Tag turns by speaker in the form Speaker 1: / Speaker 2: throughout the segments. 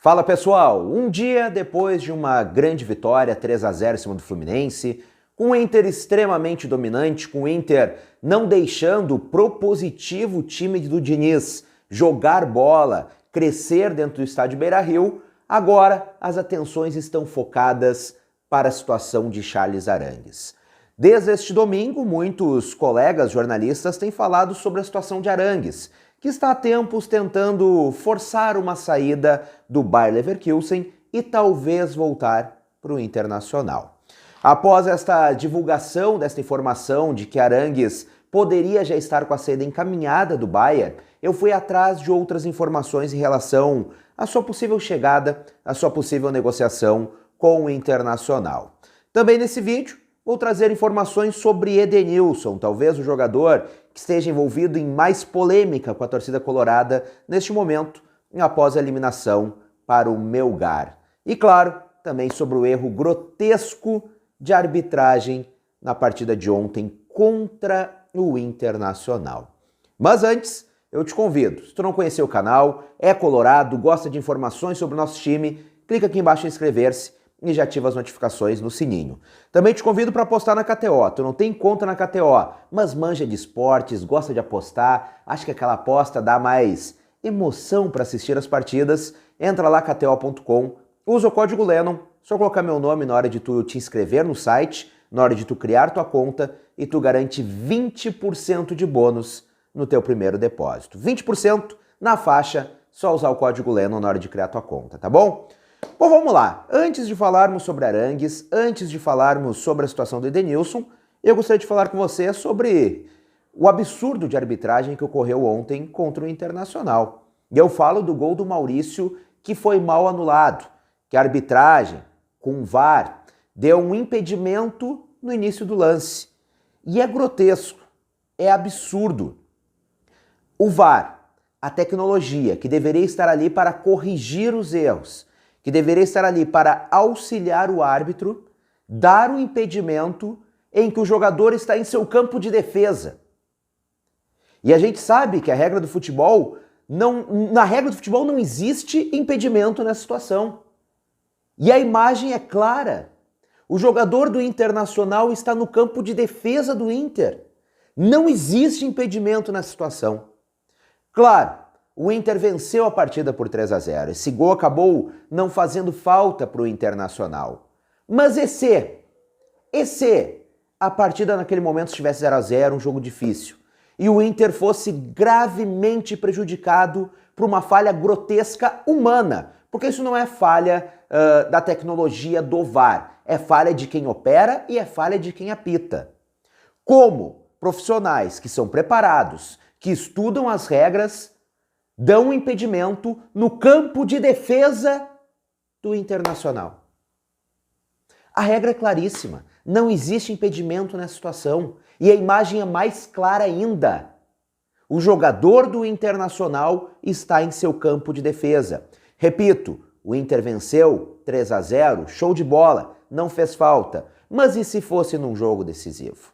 Speaker 1: Fala pessoal, um dia depois de uma grande vitória 3-0 em cima do Fluminense, com o Inter extremamente dominante, com o Inter não deixando o propositivo time do Diniz jogar bola, crescer dentro do estádio Beira-Rio, agora as atenções estão focadas para a situação de Charles Arangues. Desde este domingo, muitos colegas jornalistas têm falado sobre a situação de Arangues, que está há tempos tentando forçar uma saída do Bayer Leverkusen e talvez voltar para o Internacional. Após esta divulgação desta informação de que Arangues poderia já estar com a saída encaminhada do Bayer, eu fui atrás de outras informações em relação à sua possível chegada, à sua possível negociação com o Internacional. Também nesse vídeo, vou trazer informações sobre Edenilson, talvez o jogador que esteja envolvido em mais polêmica com a torcida colorada neste momento, após a eliminação para o Melgar. E claro, também sobre o erro grotesco de arbitragem na partida de ontem contra o Internacional. Mas antes, eu te convido, se tu não conheceu o canal, é colorado, gosta de informações sobre o nosso time, clica aqui embaixo em inscrever-se e já ativa as notificações no sininho. Também te convido para apostar na KTO. Tu não tem conta na KTO, mas manja de esportes, gosta de apostar, acha que aquela aposta dá mais emoção para assistir as partidas, entra lá kto.com, usa o código Lennon, só colocar meu nome na hora de tu te inscrever no site, na hora de tu criar tua conta e tu garante 20% de bônus no teu primeiro depósito. 20% na faixa, só usar o código Lennon na hora de criar tua conta, tá bom? Bom, vamos lá. Antes de falarmos sobre Arangues, antes de falarmos sobre a situação do Edenilson, eu gostaria de falar com você sobre o absurdo de arbitragem que ocorreu ontem contra o Internacional. E eu falo do gol do Maurício que foi mal anulado, que a arbitragem, com o VAR, deu um impedimento no início do lance. E é grotesco, é absurdo. O VAR, a tecnologia que deveria estar ali para corrigir os erros, que deveria estar ali para auxiliar o árbitro, dar o impedimento em que o jogador está em seu campo de defesa. E a gente sabe que a regra do futebol, na regra do futebol não existe impedimento nessa situação. E a imagem é clara. O jogador do Internacional está no campo de defesa do Inter. Não existe impedimento nessa situação. Claro, o Inter venceu a partida por 3-0. Esse gol acabou não fazendo falta para o Internacional. Mas e se a partida naquele momento estivesse 0-0, um jogo difícil, e o Inter fosse gravemente prejudicado por uma falha grotesca humana? Porque isso não é falha da tecnologia do VAR, é falha de quem opera e é falha de quem apita. Como profissionais que são preparados, que estudam as regras, dão um impedimento no campo de defesa do Internacional. A regra é claríssima, não existe impedimento nessa situação. E a imagem é mais clara ainda. O jogador do Internacional está em seu campo de defesa. Repito, o Inter venceu 3-0, show de bola, não fez falta. Mas e se fosse num jogo decisivo?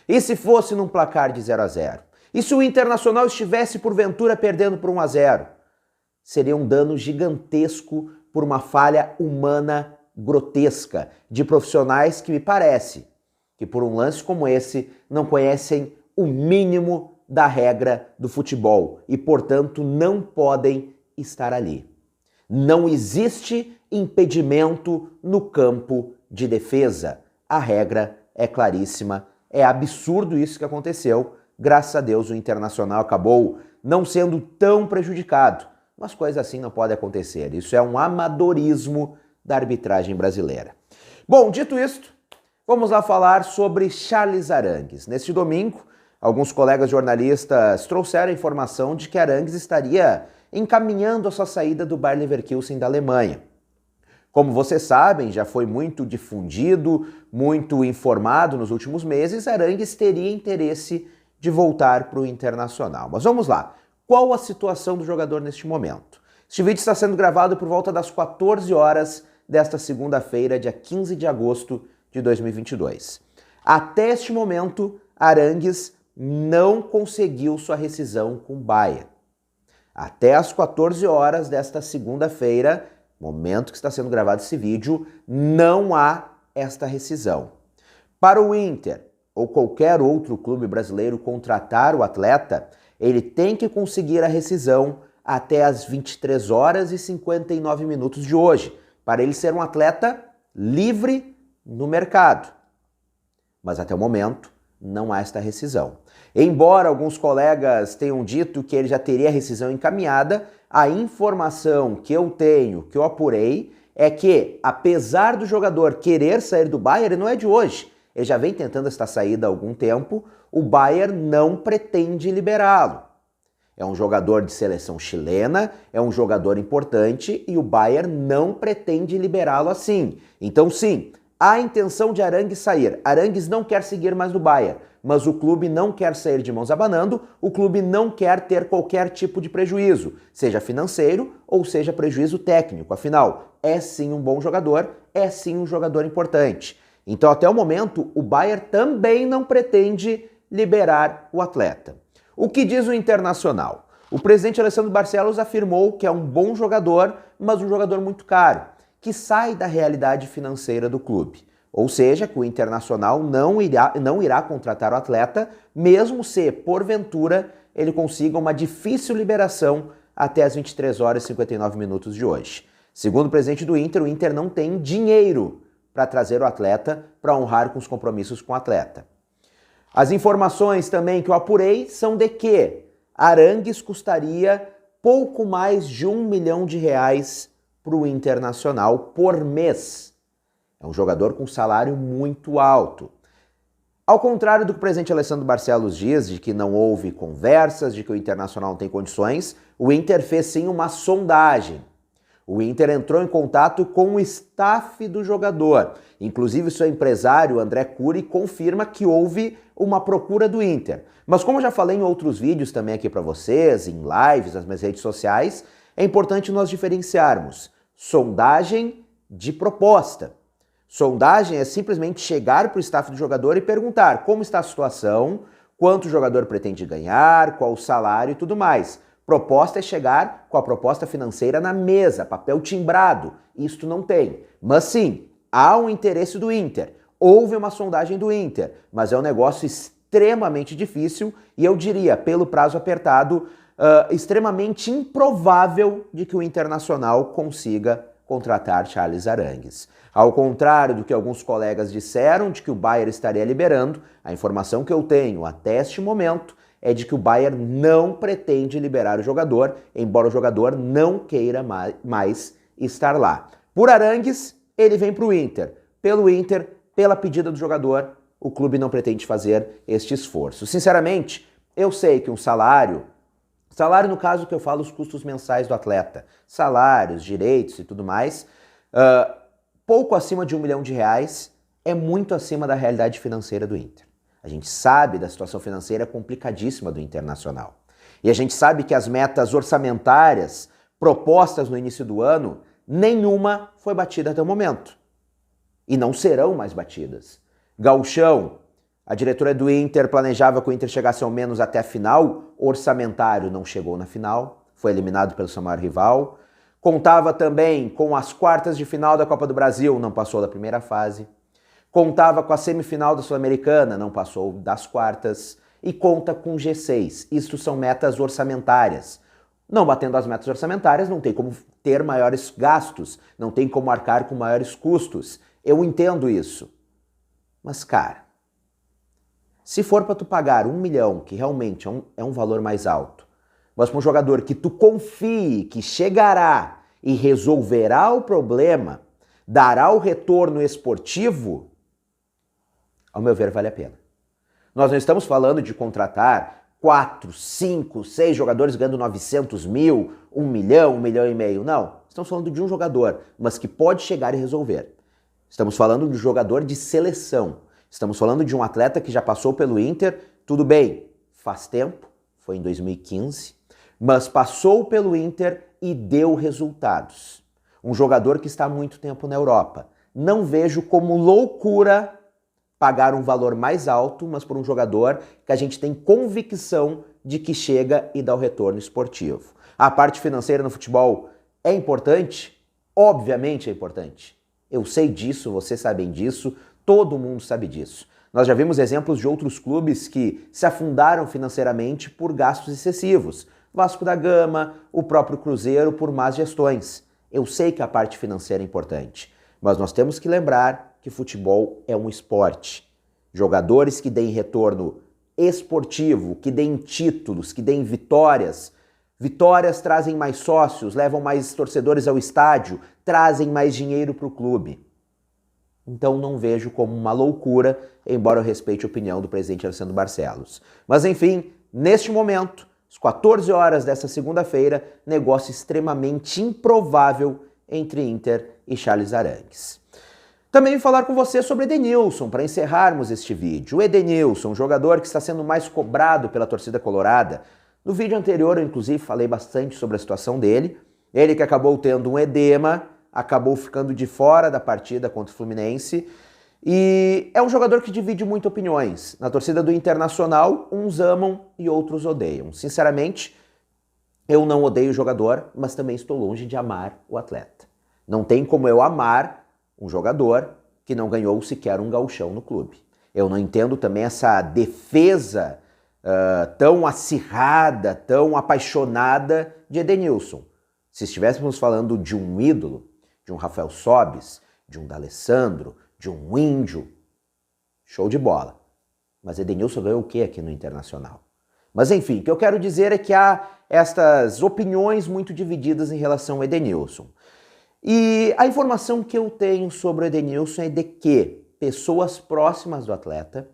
Speaker 1: E se fosse num placar de 0-0? E se o Internacional estivesse porventura perdendo por 1-0? Seria um dano gigantesco por uma falha humana grotesca de profissionais que me parece que por um lance como esse não conhecem o mínimo da regra do futebol e, portanto, não podem estar ali. Não existe impedimento no campo de defesa. A regra é claríssima, é absurdo isso que aconteceu. Graças a Deus o Internacional acabou não sendo tão prejudicado, mas coisa assim não pode acontecer. Isso é um amadorismo da arbitragem brasileira. Bom, dito isto, vamos lá falar sobre Charles Arangues. Neste domingo, alguns colegas jornalistas trouxeram a informação de que Arangues estaria encaminhando a sua saída do Bayer Leverkusen da Alemanha. Como vocês sabem, já foi muito difundido, muito informado nos últimos meses, Arangues teria interesse de voltar para o Internacional. Mas vamos lá, qual a situação do jogador neste momento? Este vídeo está sendo gravado por volta das 14 horas desta segunda-feira, dia 15 de agosto de 2022. Até este momento, Arangues não conseguiu sua rescisão com o Bayer. Até às 14 horas desta segunda-feira, momento que está sendo gravado esse vídeo, não há esta rescisão. Para o Inter ou qualquer outro clube brasileiro contratar o atleta, ele tem que conseguir a rescisão até as 23 horas e 59 minutos de hoje, para ele ser um atleta livre no mercado. Mas até o momento não há esta rescisão. Embora alguns colegas tenham dito que ele já teria a rescisão encaminhada, a informação que eu tenho, que eu apurei, é que, apesar do jogador querer sair do Bayern, não é de hoje, ele já vem tentando esta saída há algum tempo, o Bayern não pretende liberá-lo. É um jogador de seleção chilena, é um jogador importante e o Bayern não pretende liberá-lo assim. Então sim, há a intenção de Arangues sair. Arangues não quer seguir mais no Bayern, mas o clube não quer sair de mãos abanando, o clube não quer ter qualquer tipo de prejuízo, seja financeiro ou seja prejuízo técnico. Afinal, é sim um bom jogador, é sim um jogador importante. Então até o momento, o Bayern também não pretende liberar o atleta. O que diz o Internacional? O presidente Alessandro Barcelos afirmou que é um bom jogador, mas um jogador muito caro, que sai da realidade financeira do clube. Ou seja, que o Internacional não irá contratar o atleta, mesmo se, porventura, ele consiga uma difícil liberação até as 23 horas e 59 minutos de hoje. Segundo o presidente do Inter, o Inter não tem dinheiro para trazer o atleta para honrar com os compromissos com o atleta. As informações também que eu apurei são de que Arangues custaria pouco mais de R$1 milhão para o Internacional por mês. É um jogador com salário muito alto. Ao contrário do que o presidente Alessandro Barcelos diz, de que não houve conversas, de que o Internacional não tem condições, o Inter fez sim uma sondagem. O Inter entrou em contato com o staff do jogador. Inclusive, seu empresário, André Curi, confirma que houve uma procura do Inter. Mas como eu já falei em outros vídeos também aqui para vocês, em lives, nas minhas redes sociais, é importante nós diferenciarmos sondagem de proposta. Sondagem é simplesmente chegar para o staff do jogador e perguntar como está a situação, quanto o jogador pretende ganhar, qual o salário e tudo mais. Proposta é chegar com a proposta financeira na mesa, papel timbrado. Isto não tem. Mas sim, há um interesse do Inter. Houve uma sondagem do Inter, mas é um negócio extremamente difícil e eu diria, pelo prazo apertado, extremamente improvável de que o Internacional consiga contratar Charles Arangues. Ao contrário do que alguns colegas disseram de que o Bayern estaria liberando, a informação que eu tenho até este momento é de que o Bayern não pretende liberar o jogador, embora o jogador não queira mais estar lá. Por Arangues, ele vem para o Inter. Pelo Inter, pela pedida do jogador, o clube não pretende fazer este esforço. Sinceramente, eu sei que um salário no caso que eu falo, os custos mensais do atleta, salários, direitos e tudo mais, pouco acima de R$1 milhão é muito acima da realidade financeira do Inter. A gente sabe da situação financeira complicadíssima do Internacional. E a gente sabe que as metas orçamentárias propostas no início do ano, nenhuma foi batida até o momento. E não serão mais batidas. Gauchão, a diretoria do Inter planejava que o Inter chegasse ao menos até a final, orçamentário não chegou na final, foi eliminado pelo seu maior rival. Contava também com as quartas de final da Copa do Brasil, não passou da primeira fase. Contava com a semifinal da Sul-Americana, não passou das quartas. E conta com G6. Isto são metas orçamentárias. Não batendo as metas orçamentárias, não tem como ter maiores gastos, não tem como arcar com maiores custos. Eu entendo isso. Mas, cara, se for para tu pagar R$1 milhão, que realmente é um valor mais alto, mas para um jogador que tu confie que chegará e resolverá o problema, dará o retorno esportivo, ao meu ver, vale a pena. Nós não estamos falando de contratar 4, 5, 6 jogadores ganhando 900 mil, 1 milhão, 1 milhão e meio. Não, estamos falando de um jogador, mas que pode chegar e resolver. Estamos falando de um jogador de seleção. Estamos falando de um atleta que já passou pelo Inter, tudo bem, faz tempo, foi em 2015, mas passou pelo Inter e deu resultados. Um jogador que está há muito tempo na Europa. Não vejo como loucura pagar um valor mais alto, mas por um jogador que a gente tem convicção de que chega e dá o retorno esportivo. A parte financeira no futebol é importante? Obviamente é importante. Eu sei disso, vocês sabem disso, todo mundo sabe disso. Nós já vimos exemplos de outros clubes que se afundaram financeiramente por gastos excessivos. Vasco da Gama, o próprio Cruzeiro por más gestões. Eu sei que a parte financeira é importante, mas nós temos que lembrar que futebol é um esporte. Jogadores que deem retorno esportivo, que deem títulos, que deem vitórias. Vitórias trazem mais sócios, levam mais torcedores ao estádio, trazem mais dinheiro para o clube. Então não vejo como uma loucura, embora eu respeite a opinião do presidente Alessandro Barcelos. Mas enfim, neste momento, às 14 horas dessa segunda-feira, negócio extremamente improvável entre Inter e Charles Arangues. Também vim falar com você sobre Edenilson, para encerrarmos este vídeo. O Edenilson, um jogador que está sendo mais cobrado pela torcida colorada. No vídeo anterior, eu inclusive falei bastante sobre a situação dele. Ele que acabou tendo um edema, acabou ficando de fora da partida contra o Fluminense. E é um jogador que divide muito opiniões. Na torcida do Internacional, uns amam e outros odeiam. Sinceramente, eu não odeio o jogador, mas também estou longe de amar o atleta. Não tem como eu amar um jogador que não ganhou sequer um gauchão no clube. Eu não entendo também essa defesa tão acirrada, tão apaixonada de Edenilson. Se estivéssemos falando de um ídolo, de um Rafael Sobis, de um D'Alessandro, de um Índio, show de bola. Mas Edenilson ganhou o que aqui no Internacional? Mas enfim, o que eu quero dizer é que há estas opiniões muito divididas em relação ao Edenilson. E a informação que eu tenho sobre o Edenilson é de que pessoas próximas do atleta,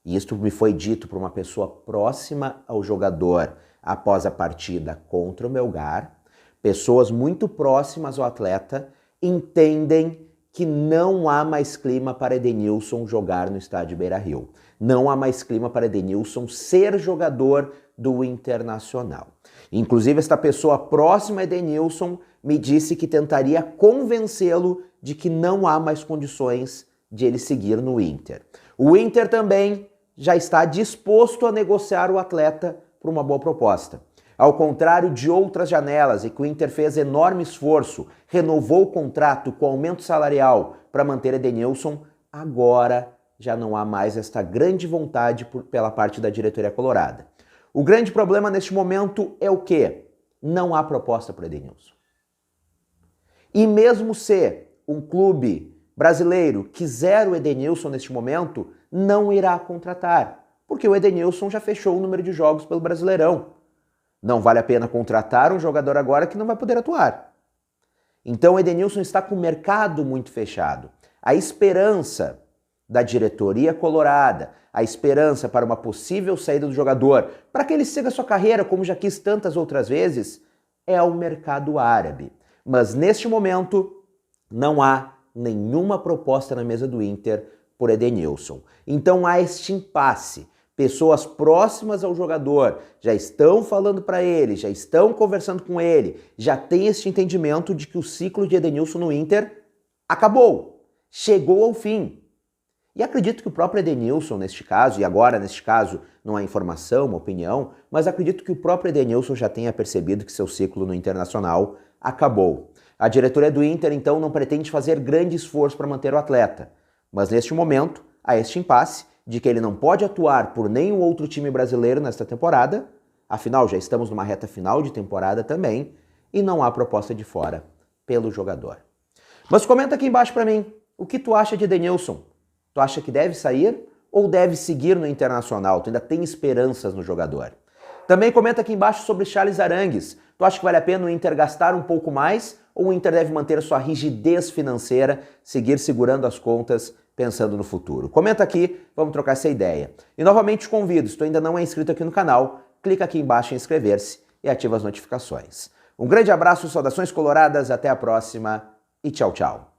Speaker 1: e isto me foi dito por uma pessoa próxima ao jogador após a partida contra o Melgar, pessoas muito próximas ao atleta entendem que não há mais clima para Edenilson jogar no estádio Beira-Rio. Não há mais clima para Edenilson ser jogador do Internacional. Inclusive, esta pessoa próxima a Edenilson me disse que tentaria convencê-lo de que não há mais condições de ele seguir no Inter. O Inter também já está disposto a negociar o atleta por uma boa proposta. Ao contrário de outras janelas em que o Inter fez enorme esforço, renovou o contrato com aumento salarial para manter Edenilson, agora já não há mais esta grande vontade pela parte da diretoria colorada. O grande problema neste momento é o quê? Não há proposta para Edenilson. E mesmo se um clube brasileiro quiser o Edenilson neste momento, não irá contratar, porque o Edenilson já fechou o número de jogos pelo Brasileirão. Não vale a pena contratar um jogador agora que não vai poder atuar. Então o Edenilson está com o mercado muito fechado. A esperança da diretoria colorada, a esperança para uma possível saída do jogador, para que ele siga sua carreira, como já quis tantas outras vezes, é o mercado árabe. Mas neste momento não há nenhuma proposta na mesa do Inter por Edenilson. Então há este impasse. Pessoas próximas ao jogador já estão falando para ele, já estão conversando com ele, já tem este entendimento de que o ciclo de Edenilson no Inter acabou, chegou ao fim. E acredito que o próprio Edenilson neste caso, e agora neste caso não há informação, uma opinião, mas acredito que o próprio Edenilson já tenha percebido que seu ciclo no Internacional acabou. A diretoria do Inter então não pretende fazer grande esforço para manter o atleta, mas neste momento há este impasse de que ele não pode atuar por nenhum outro time brasileiro nesta temporada, afinal já estamos numa reta final de temporada também, e não há proposta de fora pelo jogador. Mas comenta aqui embaixo para mim, o que tu acha de Edenilson? Tu acha que deve sair ou deve seguir no Internacional? Tu ainda tem esperanças no jogador? Também comenta aqui embaixo sobre Charles Arangues. Tu acha que vale a pena o Inter gastar um pouco mais ou o Inter deve manter sua rigidez financeira, seguir segurando as contas, pensando no futuro? Comenta aqui, vamos trocar essa ideia. E novamente te convido, se tu ainda não é inscrito aqui no canal, clica aqui embaixo em inscrever-se e ativa as notificações. Um grande abraço, saudações coloradas, até a próxima e tchau, tchau.